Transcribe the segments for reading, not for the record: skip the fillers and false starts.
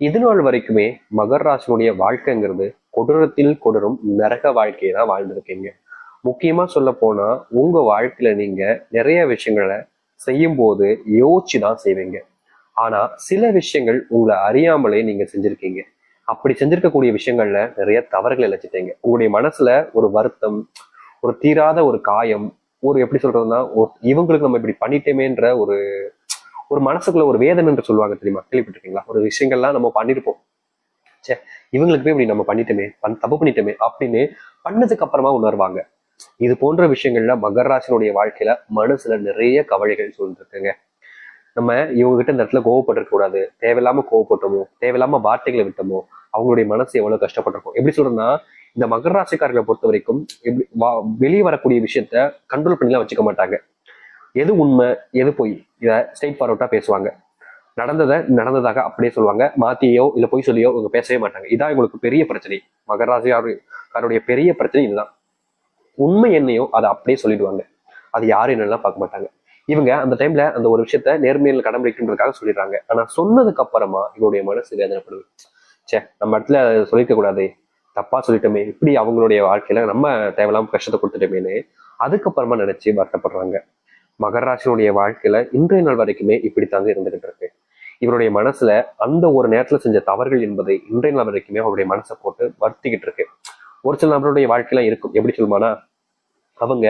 இது நாள் வரைக்குமே மகர ராசினுடைய வாழ்க்கைங்கிறது கொடூரத்தில் கொடூரம் நரக வாழ்க்கையை தான் வாழ்ந்திருக்கீங்க. முக்கியமா சொல்ல போனா உங்க வாழ்க்கையில நீங்க நிறைய விஷயங்களை செய்யும் போது யோசிச்சு தான் செய்வீங்க. ஆனா சில விஷயங்கள் உங்களை அறியாமலே நீங்க செஞ்சிருக்கீங்க. அப்படி செஞ்சிருக்கக்கூடிய விஷயங்கள்ல நிறைய தவறுகள் இழைச்சிட்டீங்க. உங்களுடைய மனசுல ஒரு வருத்தம், ஒரு தீராத ஒரு காயம், ஒரு எப்படி சொல்றதுன்னா இவங்களுக்கு நம்ம இப்படி பண்ணிட்டேமேன்ற ஒரு ஒரு மனசுக்குள்ள ஒரு வேதனை என்று சொல்லுவாங்க தெரியுமா? கேள்விப்பட்டிருக்கீங்களா? ஒரு விஷயங்கள்லாம் நம்ம பண்ணிருப்போம். சே, இவங்களுக்கு போய் இப்படி நம்ம பண்ணிட்டோமே, தப்பு பண்ணிட்டோமே அப்படின்னு பண்ணதுக்கு அப்புறமா உணர்வாங்க. இது போன்ற விஷயங்கள்ல மகர ராசினுடைய வாழ்க்கையில மனசுல நிறைய கவலைகள் சூழ்ந்திருக்குங்க. நம்ம இவங்க கிட்ட இந்த இடத்துல கோவப்பட்டிருக்க கூடாது, தேவையில்லாம கோவப்பட்டோமோ, தேவையில்லாம வார்த்தைகளை விட்டோமோ, அவங்களுடைய மனசு எவ்வளவு கஷ்டப்பட்டிருக்கும். எப்படி சொல்றேன்னா, இந்த மகர ராசிக்காரர்களை பொறுத்த வரைக்கும் எப்படி வெளியே வரக்கூடிய விஷயத்த கண்ட்ரோல் பண்ணிலாம் வச்சுக்க மாட்டாங்க. எது உண்மை எது பொய் இதை ஸ்ட்ரெயிட் ஃபார்வர்டா பேசுவாங்க. நடந்ததை நடந்ததாக அப்படியே சொல்லுவாங்க. மாத்தியோ இல்ல பொய் சொல்லியோ இவங்க பேசவே மாட்டாங்க. இதான் இவங்களுக்கு பெரிய பிரச்சனை. மகர ராசிக்காரருடைய பெரிய பிரச்சனை இதுதான். உண்மை என்னையோ அதை அப்படியே சொல்லிடுவாங்க. அது யாரும் என்னெல்லாம் பார்க்க மாட்டாங்க. இவங்க அந்த டைம்ல அந்த ஒரு விஷயத்த நேர்மையில் கடைபிடிக்கின்றதுக்காக சொல்லிடுறாங்க. ஆனா சொன்னதுக்கு அப்புறமா இவருடைய மனசு வேதனைப்படுது. சே, நம்ம இடத்துல சொல்லிக்க கூடாது, தப்பா சொல்லிட்டோமே, இப்படி அவங்களுடைய வாழ்க்கையில நம்ம தேவையில்லாம கஷ்டத்தை கொடுத்துட்டோமேன்னு அதுக்கப்புறமா நினைச்சு வருத்தப்படுறாங்க. மகர ராசினுடைய வாழ்க்கையில இன்றைய நாள் வரைக்குமே இப்படித்தாங்க இருந்துகிட்டு இருக்கு. இவருடைய மனசுல அந்த ஒரு நேரத்துல செஞ்ச தவறுகள் என்பதை இன்றைய நாள் வரைக்குமே அவருடைய மனசை போட்டு வருத்திக்கிட்டு இருக்கு. ஒரு சில நபருடைய வாழ்க்கையில இருக்கும். எப்படி சொல்லுமானா, அவங்க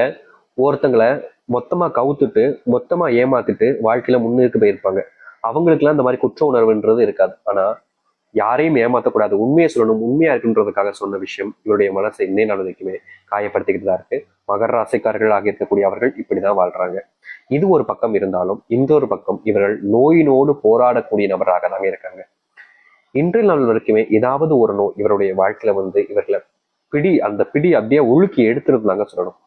ஒருத்தங்களை மொத்தமா கவுத்துட்டு மொத்தமா ஏமாத்திட்டு வாழ்க்கையில முன்னுக்கு போயிருப்பாங்க. அவங்களுக்கு எல்லாம் இந்த மாதிரி குற்ற உணர்வுன்றது இருக்காது. ஆனா யாரையும் ஏமாத்தக்கூடாது, உண்மையை சொல்லணும், உண்மையா இருக்குன்றதுக்காக சொன்ன விஷயம் இவருடைய மனசை இன்னைய நாள் வரைக்குமே காயப்படுத்திக்கிட்டு தான் இருக்கு. மகர ராசிக்காரர்களாக இருக்கக்கூடிய அவர்கள் இப்படிதான் வாழ்றாங்க. இது ஒரு பக்கம் இருந்தாலும் இந்த ஒரு பக்கம் இவர்கள் நோயினோடு போராடக்கூடிய நபராக தாங்க இருக்காங்க. இன்றைய நாள் வரைக்குமே ஏதாவது ஒரு நோய் இவருடைய வாழ்க்கையில இவர்களை அந்த பிடி அப்படியே உலுக்கி எடுத்துருந்தாங்க சொல்லணும்.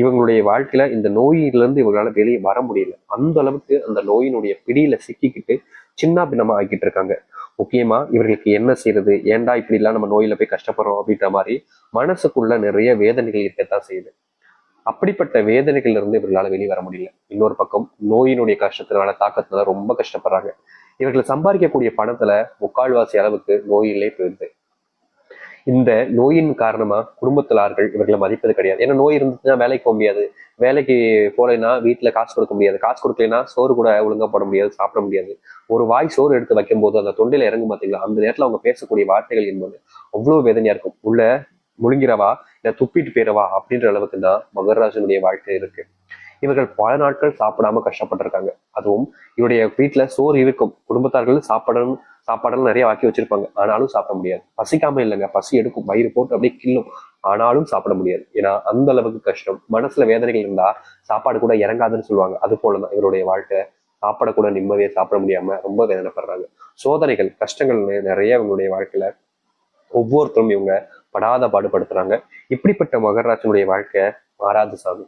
இவங்களுடைய வாழ்க்கையில இந்த நோயிலிருந்து இவங்களால வெளியே வர முடியல. அந்த அளவுக்கு அந்த நோயினுடைய பிடியில சிக்கிக்கிட்டு சின்ன பின்னமா ஆக்கிட்டு இருக்காங்க. முக்கியமா இவர்களுக்கு என்ன செய்யறது, ஏன்டா இப்படி எல்லாம் நம்ம நோயில போய் கஷ்டப்படுறோம் அப்படின்ற மாதிரி மனசுக்குள்ள நிறைய வேதனைகள் இருக்கத்தான் செய்யுது. அப்படிப்பட்ட வேதனைகள்ல இருந்து இவர்களால வெளியே வர முடியல. இன்னொரு பக்கம் நோயினுடைய கஷ்டத்தினால தாக்கத்தினால ரொம்ப கஷ்டப்படுறாங்க. இவர்கள் சம்பாதிக்கக்கூடிய பணத்துல முக்கால்வாசி அளவுக்கு நோயிலே போயிடுது. இந்த நோயின் காரணமா குடும்பத்தில் ஆட்கள் இவர்களை மதிப்பது கிடையாது. ஏன்னா நோய் இருந்துச்சுன்னா வேலைக்கு போக முடியாது, வேலைக்கு போலைன்னா வீட்டுல காசு கொடுக்க முடியாது, காசு கொடுக்கலைன்னா சோறு கூட ஒழுங்கா போட முடியாது, சாப்பிட முடியாது. ஒரு வாய் சோறு எடுத்து வைக்கும் போது அந்த தொண்டையில இறங்கும் பாத்தீங்களா, அந்த நேரத்துல அவங்க பேசக்கூடிய வார்த்தைகள் என்பது அவ்வளவு வேதனையா இருக்கும். உள்ள முழுங்கிறவா இல்ல துப்பிட்டு போயிடவா அப்படின்ற அளவுக்கு தான் மகராஜனுடைய வாழ்க்கை இருக்கு. இவர்கள் பல நாட்கள் சாப்பிடாம கஷ்டப்பட்டிருக்காங்க. அதுவும் இவருடைய வீட்டுல சோறு இருக்கும், குடும்பத்தார்கள் சாப்பாடெல்லாம் நிறைய ஆக்கி வச்சிருப்பாங்க, ஆனாலும் சாப்பிட முடியாது. பசிக்காம இல்லைங்க, பசி எடுக்கும், வயிறு போட்டு அப்படியே கிள்ளும், ஆனாலும் சாப்பிட முடியாது. ஏன்னா அந்த அளவுக்கு கஷ்டம். மனசுல வேதனைகள் இருந்தா சாப்பாடு கூட இறங்காதுன்னு சொல்லுவாங்க. அது போலதான் இவருடைய வாழ்க்கை. சாப்பாட கூட நிம்மதியை சாப்பிட முடியாம ரொம்ப வேதனைப்படுறாங்க. சோதனைகள் கஷ்டங்கள்னு நிறைய இவங்களுடைய வாழ்க்கையில ஒவ்வொருத்தரும் இவங்க படாத பாடுபடுத்துறாங்க. இப்படிப்பட்ட மகராஜனுடைய வாழ்க்கை மாறாது சாமி.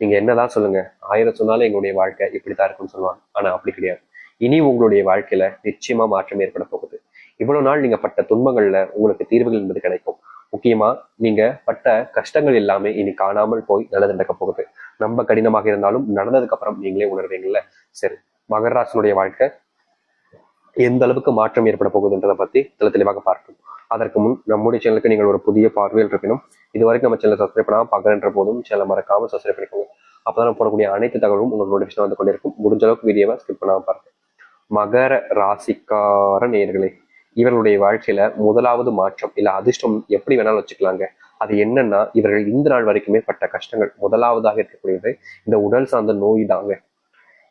நீங்க என்னதான் சொல்லுங்க, 1000 சொன்னாலும் எங்களுடைய வாழ்க்கை இப்படித்தான் இருக்குன்னு சொல்லுவாங்க. ஆனா அப்படி கிடையாது. இனி உங்களுடைய வாழ்க்கையில நிச்சயமா மாற்றம் ஏற்பட போகுது. இவ்வளவு நாள் நீங்க பட்ட துன்பங்கள்ல உங்களுக்கு தீர்வுகள் என்பது கிடைக்கும். முக்கியமா நீங்க பட்ட கஷ்டங்கள் எல்லாமே இனி காணாமல் போய் நல்லது நடக்க போகுது. ரொம்ப கடினமாக இருந்தாலும் நடந்ததுக்கு அப்புறம் நீங்களே உணர்வீங்கல்ல. சரி, மகராசனுடைய வாழ்க்கை எந்த அளவுக்கு மாற்றம் ஏற்பட போகுதுன்றதை பத்தி தெளிவாக பார்க்கணும். அதற்கு முன் நம்முடைய சேனலுக்கு நீங்கள் ஒரு புதிய பார்வையில் இருப்பினும் இதுவரைக்கும் நம்ம சேனலை சப்ஸ்கிரைப் பண்ணாமல் பார்க்குறன்ற போதும் சேனலை மறக்காம சப்ஸ்கிரைப் பண்ணிக்கோங்க. அப்பதான் போடக்கூடிய அனைத்து தகவலும் உங்களுக்கு நோட்டிஃபிகேஷன் வந்து கொண்டிருக்கும். முடிஞ்ச அளவுக்கு வீடியோவை ஸ்கிப் பண்ணாமல் பாருங்க. மகர ராசிக்கார நேயர்களே, இவர்களுடைய வாழ்க்கையில முதலாவது மாற்றம் இல்ல அதிர்ஷ்டம் எப்படி வேணாலும் வச்சுக்கலாங்க. அது என்னன்னா, இவர்கள் இந்த நாள் வரைக்குமே பட்ட கஷ்டங்கள். முதலாவதாக இருக்கக்கூடியது இந்த உடல் சார்ந்த நோய் தாங்க.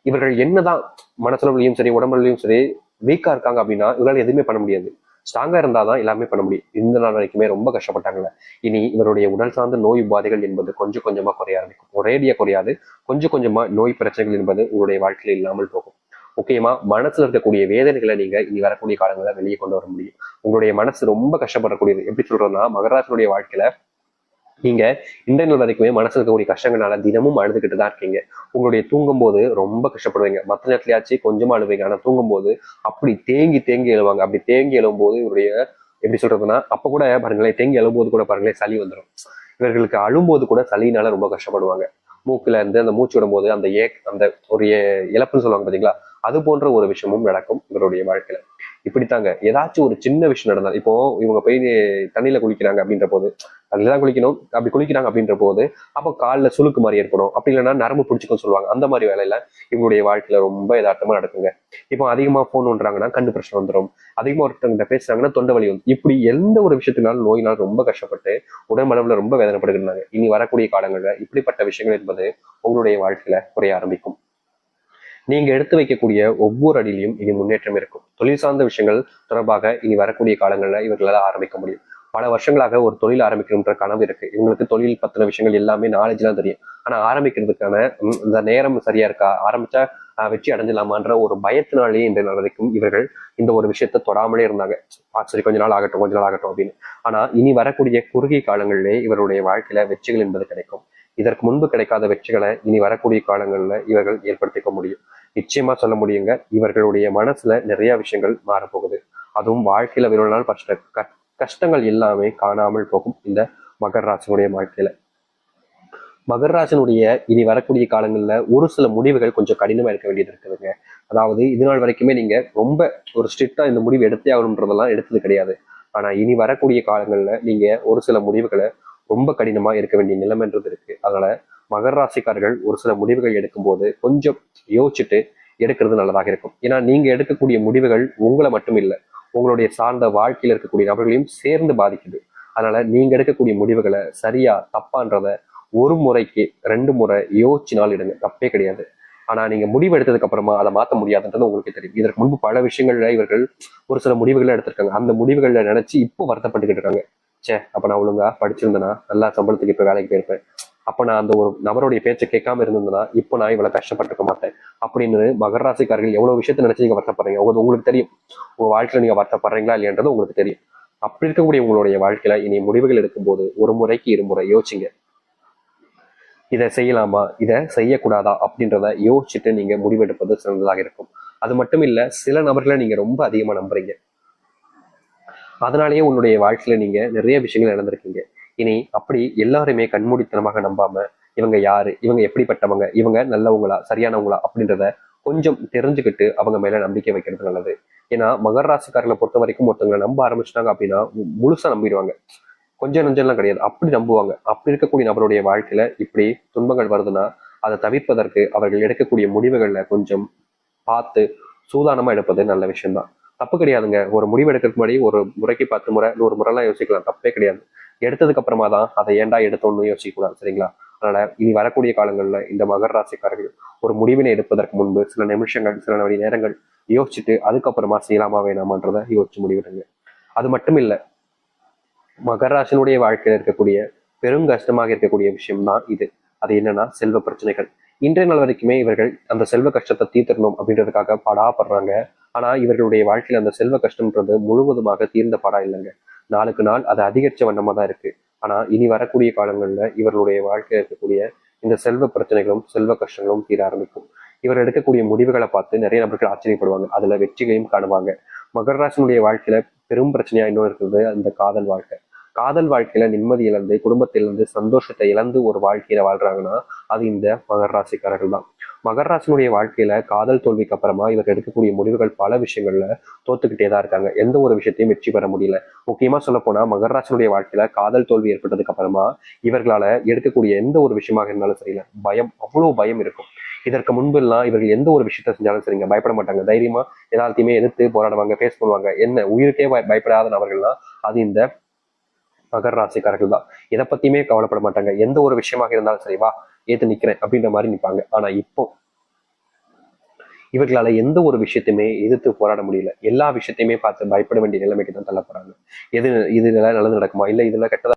இவர்கள் என்னதான் மனசுலயும் சரி உடம்புலையும் சரி வீக்கா இருக்காங்க அப்படின்னா இவரால் எதுவுமே பண்ண முடியாது. ஸ்ட்ராங்கா இருந்தாதான் எல்லாமே பண்ண முடியும். இந்த நாள் வரைக்குமே ரொம்ப கஷ்டப்பட்டாங்கல்ல. இனி இவருடைய உடல் சார்ந்த நோய் உபாதைகள் என்பது கொஞ்சம் கொஞ்சமா குறைய ஆரம்பிக்கும். ஒரேடியா குறையாது, கொஞ்சம் கொஞ்சமா நோய் பிரச்சனைகள் என்பது உங்களுடைய வாழ்க்கையில இல்லாமல் போகும். முக்கியமா மனசுல இருக்கக்கூடிய வேதனைகளை நீங்க இனி வரக்கூடிய காலங்களில் வெளியே கொண்டு வர முடியும். உங்களுடைய மனசு ரொம்ப கஷ்டப்படக்கூடியது. எப்படி சொல்றோம்னா, மகராசனுடைய வாழ்க்கையில நீங்க இன்றைய நாள் வரைக்குமே மனசுல இருக்கக்கூடிய கஷ்டங்களால தினமும் அழுதுகிட்டு தான் இருக்கீங்க. உங்களுடைய தூங்கும் போது ரொம்ப கஷ்டப்படுவீங்க. மற்ற நேரத்துலயாச்சும் கொஞ்சமா அழுவீங்க. ஆனா தூங்கும் போது அப்படி தேங்கி தேங்கி எழுவாங்க. அப்படி தேங்கி எழும் போது இவருடைய எப்படி சொல்றதுன்னா, அப்ப கூட பாருங்களேன், தேங்கி எழும்போது கூட பாருங்களேன் சளி வந்துடும். இவர்களுக்கு அழும்போது கூட சளினால ரொம்ப கஷ்டப்படுவாங்க. மூக்குல இருந்து அந்த மூச்சு விடும்போது அந்த ஒரு இழப்புன்னு சொல்லுவாங்க பாத்தீங்களா, அது போன்ற ஒரு விஷயமும் நடக்கும் இவருடைய வாழ்க்கையில. இப்படித்தாங்க ஏதாச்சும் ஒரு சின்ன விஷயம் நடந்தால், இப்போ இவங்க போய் தண்ணியில குளிக்கிறாங்க அப்படின்ற போது, தண்ணில தான் குளிக்கணும், அப்படி குளிக்கிறாங்க அப்படின்ற போது அப்போ காலில் சுளுக்கு மாதிரி ஏற்படும், அப்படி இல்லைன்னா நரம்பு பிடிச்சிக்கும் சொல்லுவாங்க. அந்த மாதிரி வேலையில இவங்களுடைய வாழ்க்கையில ரொம்ப யதார்த்தமா நடக்குங்க. இப்போ அதிகமா போன் பண்றாங்கன்னா கண்டு பிரச்சனை வந்துடும், அதிகமா ஒருத்தவங்க பேசுறாங்கன்னா தொண்டை வலி வந்து, இப்படி எந்த ஒரு விஷயத்தினாலும் நோயினால் ரொம்ப கஷ்டப்பட்டு உடம்பளவுல ரொம்ப வேதனைப்படுகிறாங்க. இனி வரக்கூடிய காலங்களில் இப்படிப்பட்ட விஷயங்கள் என்பது உங்களுடைய வாழ்க்கையில குறைய ஆரம்பிக்கும். நீங்க எடுத்து வைக்கக்கூடிய ஒவ்வொரு அடியிலையும் இனி முன்னேற்றம் இருக்கும். தொழில் சார்ந்த விஷயங்கள் தொடர்பாக இனி வரக்கூடிய காலங்களில் இவர்களால் ஆரம்பிக்க முடியும். பல வருஷங்களாக ஒரு தொழில் ஆரம்பிக்கணுன்ற கனவு இருக்கு. இவங்களுக்கு தொழில் பத்தின விஷயங்கள் எல்லாமே நாலேஜ்லாம் தெரியும். ஆனா ஆரம்பிக்கிறதுக்கான இந்த நேரம் சரியா இருக்கா, ஆரம்பிச்சா வெற்றி அடைஞ்சலாமான்ற ஒரு பயத்தினாலேயே இன்றைய நாள் வரைக்கும் இவர்கள் இந்த ஒரு விஷயத்த தொடாமலே இருந்தாங்க. சரி கொஞ்ச நாள் ஆகட்டும், கொஞ்ச நாள் ஆகட்டும் அப்படின்னு. ஆனா இனி வரக்கூடிய குறுகிய காலங்களிலே இவருடைய வாழ்க்கையில வெற்றிகள் என்பது கிடைக்கும். இதற்கு முன்பு கிடைக்காத வெற்றிகளை இனி வரக்கூடிய காலங்களில் இவர்கள் ஏற்படுத்திக்க முடியும். நிச்சயமா சொல்ல முடியுங்க, இவர்களுடைய மனசுல நிறைய விஷயங்கள் மாறப்போகுது. அதுவும் வாழ்க்கையில இவ்வளவு நாள் கஷ்டங்கள் எல்லாமே காணாமல் போகும் இந்த மகர ராசினுடைய வாழ்க்கையில. மகர ராசினுடைய இனி வரக்கூடிய காலங்கள்ல ஒரு சில முடிவுகள் கொஞ்சம் கடினமா இருக்க வேண்டியது இருக்குதுங்க. அதாவது இது நாள் வரைக்குமே நீங்க ரொம்ப ஒரு ஸ்ட்ரிக்டா இந்த முடிவு எடுத்தே ஆகணுன்றதெல்லாம் எடுத்தது கிடையாது. ஆனா இனி வரக்கூடிய காலங்கள்ல நீங்க ஒரு சில முடிவுகளை ரொம்ப கடினமா இருக்க வேண்டிய நிலைமைன்றது இருக்கு. அதனால மகர ராசிக்காரர்கள் ஒரு சில முடிவுகள் எடுக்கும்போது கொஞ்சம் யோசிச்சுட்டு எடுக்கிறது நல்லதாக இருக்கும். ஏன்னா நீங்க எடுக்கக்கூடிய முடிவுகள் உங்களை மட்டும் இல்லை, உங்களுடைய சார்ந்த வாழ்க்கையில் இருக்கக்கூடிய நபர்களையும் சேர்ந்து பாதிக்குது. அதனால நீங்க எடுக்கக்கூடிய முடிவுகளை சரியா தப்பான்றத ஒரு முறைக்கு 2 முறை யோசிச்சுனால் எடுங்க, தப்பே கிடையாது. ஆனா நீங்க முடிவு எடுத்ததுக்கு அப்புறமா அதை மாற்ற முடியாதுன்றது உங்களுக்கு தெரியும். இதற்கு முன்பு பல விஷயங்கள்ல இவர்கள் ஒரு சில முடிவுகளை எடுத்திருக்காங்க. அந்த முடிவுகளை நினைச்சு இப்போ வருத்தப்பட்டுக்கிட்டு இருக்காங்க. சே, அப்ப நான் ஒழுங்கா படிச்சிருந்தேன்னா நல்லா சம்பளத்துக்கு இப்ப வேலைக்கு போயிருப்பேன், அப்ப நான் அந்த ஒரு நபருடைய பேச்சை கேட்காம இருந்திருந்தேன்னா இப்போ நான் இவ்வளவு கஷ்டப்பட்டிருக்க மாட்டேன் அப்படின்னு மகர ராசிக்காரர்கள் எவ்வளவு விஷயத்த நினைச்சு நீங்க வருத்தப்படுறீங்க உங்களுக்கு தெரியும். உங்க வாழ்க்கையில நீங்க வருத்தப்படுறீங்களா இல்லையன்றது உங்களுக்கு தெரியும். அப்படி இருக்கக்கூடிய உங்களுடைய வாழ்க்கையில இனி முடிவுகள் எடுக்கும்போது ஒரு முறைக்கு இருமுறை யோசிங்க. இதை செய்யலாமா, இதை செய்யக்கூடாதா அப்படின்றத யோசிச்சுட்டு நீங்க முடிவெடுப்பது சிறந்ததாக இருக்கும். அது மட்டும் இல்ல, சில நபர்களை நீங்க ரொம்ப அதிகமா நம்புறீங்க, அதனாலேயே உன்னுடைய வாழ்க்கையில நீங்க நிறைய விஷயங்கள் இழந்திருக்கீங்க. இனி அப்படி எல்லாருமே கண்மூடித்தனமாக நம்பாம இவங்க யாரு, இவங்க எப்படிப்பட்டவங்க, இவங்க நல்லவங்களா சரியானவங்களா அப்படின்றத கொஞ்சம் தெரிஞ்சுக்கிட்டு அவங்க மேல நம்பிக்கை வைக்கிறது நல்லது. ஏன்னா மகர ராசிக்காரர்களை பொறுத்த வரைக்கும் ஒருத்தவங்களை நம்ப ஆரம்பிச்சிட்டாங்க அப்படின்னா முழுசா நம்பிடுவாங்க. கொஞ்சம் நஞ்சம்லாம் கிடையாது, அப்படி நம்புவாங்க. அப்படி இருக்கக்கூடிய நபருடைய வாழ்க்கையில இப்படி துன்பங்கள் வருதுன்னா அதை தவிர்ப்பதற்கு அவர்கள் எடுக்கக்கூடிய முடிவுகள்ல கொஞ்சம் பார்த்து சூதானமா எடுப்பது நல்ல விஷயம்தான். தப்பு கிடையாதுங்க. ஒரு முடிவு எடுக்கிறதுக்கு முன்னாடி ஒரு முறைக்கு 10 முறை 100 முறைலாம் யோசிக்கலாம், தப்பே கிடையாது. எடுத்ததுக்கு அப்புறமா தான் அதை ஏன்டா எடுத்தோன்னு யோசிக்க கூடாது, சரிங்களா? அதனால இனி வரக்கூடிய காலங்கள்ல இந்த மகர ராசிக்காரர்கள் ஒரு முடிவினை எடுப்பதற்கு முன்பு சில நிமிஷங்கள் சில மணி நேரங்கள் யோசிச்சுட்டு அதுக்கப்புறமா செய்யலாமா வேணாமான்றதை யோசிச்சு முடிவிடுங்க. அது மட்டும் இல்ல, மகராசனுடைய வாழ்க்கையில இருக்கக்கூடிய பெரும் கஷ்டமாக இருக்கக்கூடிய விஷயம் தான் இது. அது என்னன்னா செல்வ பிரச்சனைகள். இன்றைய நாள் வரைக்குமே இவர்கள் அந்த செல்வ கஷ்டத்தை தீர்த்தரணும் அப்படின்றதுக்காக படாப்படுறாங்க. ஆனா இவர்களுடைய வாழ்க்கையில அந்த செல்வ கஷ்டம்ன்றது முழுவதுமாக தீர்ந்த படா இல்லைங்க. நாளுக்கு நாள் அது அதிகரிச்ச வண்ணமா தான் இருக்கு. ஆனா இனி வரக்கூடிய காலங்கள்ல இவர்களுடைய வாழ்க்கையில இருக்கக்கூடிய இந்த செல்வ பிரச்சனைகளும் செல்வ கஷ்டங்களும் தீர ஆரம்பிக்கும். இவர் எடுக்கக்கூடிய முடிவுகளை பார்த்து நிறைய நபர்கள் ஆச்சரியப்படுவாங்க, அதுல வெற்றிகளையும் காணுவாங்க. மகராசனுடைய வாழ்க்கையில பெரும் பிரச்சனையா இன்னும் இருக்குது அந்த காதல் வாழ்க்கை. காதல் வாழ்க்கையில நிம்மதி இழந்து குடும்பத்திலிருந்து சந்தோஷத்தை இழந்து ஒரு வாழ்க்கையில வாழ்றாங்கன்னா அது இந்த மகர ராசிக்காரர்கள் தான். மகர ராசினுடைய வாழ்க்கையில காதல் தோல்விக்கு அப்புறமா இவர் எடுக்கக்கூடிய முடிவுகள் பல விஷயங்கள்ல தோத்துக்கிட்டே தான் இருக்காங்க. எந்த ஒரு விஷயத்தையும் வெற்றி பெற முடியல. முக்கியமா சொல்ல போனா மகர ராசினுடைய வாழ்க்கையில காதல் தோல்வி ஏற்பட்டதுக்கு அப்புறமா இவர்களால எடுக்கக்கூடிய எந்த ஒரு விஷயமாக இருந்தாலும் சரியில்லை, பயம், அவ்வளவு பயம் இருக்கும். இதற்கு முன்பு எல்லாம் இவர்கள் எந்த ஒரு விஷயத்த செஞ்சாலும் சரிங்க பயப்பட மாட்டாங்க, தைரியமா எல்லாத்தையுமே எதிர்த்து போராடுவாங்க, பேஸ் பண்ணுவாங்க. என்ன உயிருக்கே பயப்படாத நபர்கள்லாம் அது இந்த மகர ராசிக்காரர்கள் தான். இதை பத்தியுமே கவலைப்பட மாட்டாங்க. எந்த ஒரு விஷயமாக இருந்தாலும் சரி, வா ஏத்து நிக்கிறேன் அப்படின்ற மாதிரி நிற்பாங்க. ஆனா இப்போ இவர்களால எந்த ஒரு விஷயத்தையுமே எதிர்த்து போராட முடியல. எல்லா விஷயத்தையுமே பார்த்து பயப்பட வேண்டிய நிலைமைக்கு தான் தள்ளப்படுறாங்க. எது இதுல நல்லது நடக்குமா, இல்ல இதுல கெட்டதா